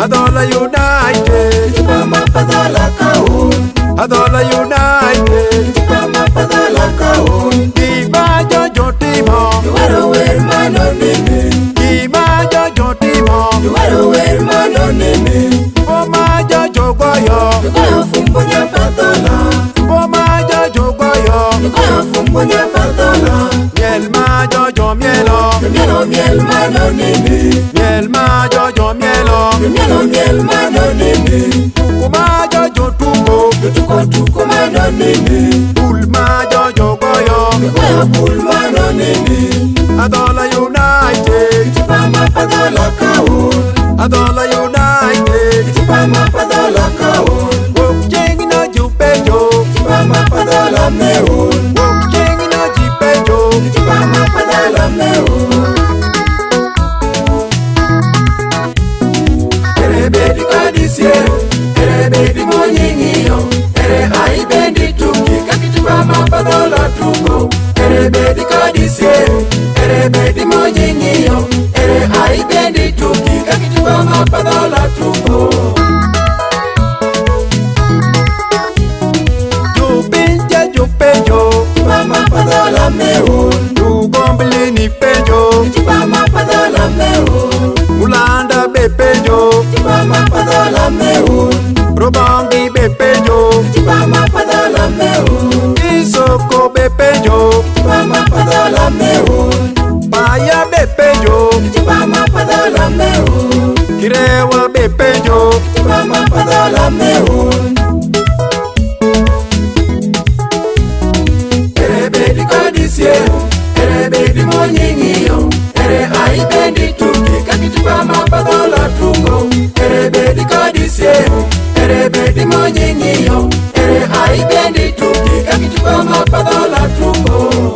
Adhola United, Chipama padala kaun, Adhola United, Chipama padala kaun. Gima Jojo timo, Yuwaro wer mano nini, Gima Jojo timo, Yuwaro wer mano nini. Foma Jojo goyo, Yukayo fumbunya padala, Foma Jojo goyo, Yukayo fumbunya padala. Miel ma Jojo mielo, Mielo miel mano nini, Miel ma Jojo mielo, Mielo miel mano nini. Kuma Jojo tuko, Tuko tuko mano nini, Ul ma Jojo goyo, Yukayo bul mano nini. Adhola United, Chipama padala kaun, Adhola United, Chipama padala kaun. Wokjeng na jupejo, Chipama padala meun, Wokjeng na jipejo, Chipama padala meun. Ere bedi kadisier, ere bedi monyingiyo, ere ai bendi tuki kaki chipama padala tuko. Ere bedi kadisier, ere bedi monyingiyo, ere ai bendi tuki kaki chipama padala tuko. Jupinja jupejo, Chipama padala meun, Jugombili ni pejo, Chipama padala meun, Mulanda bepejo, Chipama padala meun, Robongi bepejo, Chipama padala meun, Isoko bepejo, Chipama padala meun, Paya bepejo, Chipama padala meun, Kirewa bepejo, Chipama padala meun. Ere bedi kadisier, ere bedi monyingiyo, ere ai bendi tuki kaki chipama padala tuko. Ere bedi kadisier, ere bedi monyingiyo, ere ai bendi tuki kaki chipama padala tuko.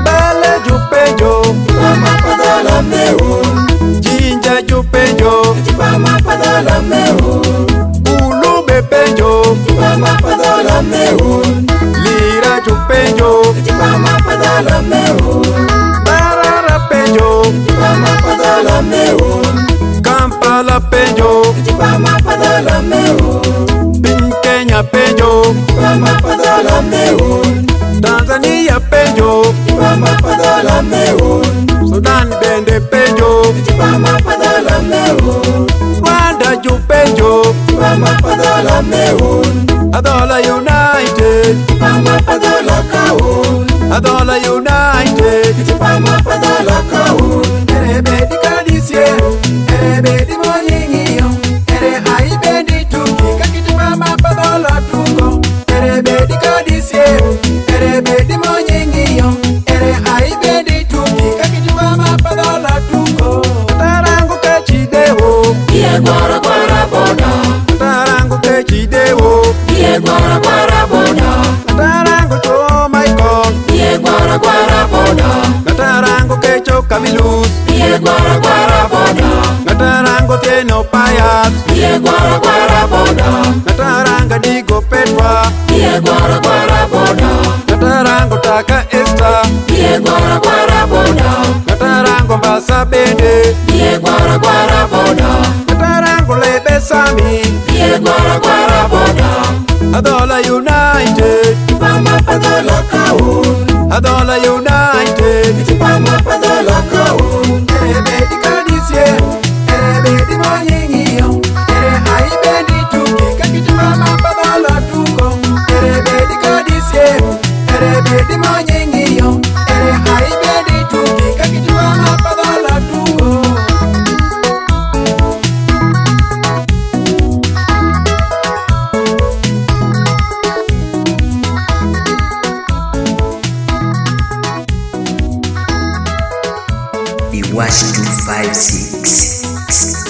Bale jupejo, Chipama padala meun, Jinja jupejo, Chipama padala meun, Ulu bepejo, Chipama padala meun, Lira jupejo, Chipama padala meun, Barara pejo, Chipama padala meun, Kampala pejo, Chipama padala meun, Piny Kenya pejo, Chipama padala meun, Tanzania pejo, Chipama padala meun, Sudan bende pejo, Chipama padala meun, Rwanda jupejo, Chipama padala meun, Adhola United, Chipama padala kaun, Adhola United, Chipama padala kaun. Ere bedi kadisier, ere bedi monyingiyo, ere ai bendi tuki kaki chipama padhola tuko. Ere bedi kadisier, ere bedi monyingiyo, ere ai bendi tuki kaki chipama padhola tuko. Tarangu kechidewo, Iye gwara gwara boda, tarangu kechidewo, iye gwara gwara boda, tarangu cho Michael, iye gwara gwara boda, tarangu kecho Kamilus, iye gwara gwara boda, tarangu tieno Payat, iye gwara gwara boda, taranga digo Petwa, iye gwara gwara boda, tarangu taka Esther, iye gwara gwara boda, tarangu Mbasa bende, iye gwara gwara boda, tarangu Lebe Sami, iye gwara gwara boda. Adhola United, Chipama padala kaun, Adhola United, Chipama padala kaun. ere bedi kadisier, ere bedi monyingiyo, ere ai bendi tuki kaki chipama padhola tuko. Ere bedi kadisier, ere bedi monyingiyo, ere ai bendi tuki kaki chipama padhola tuko. The Wash 256.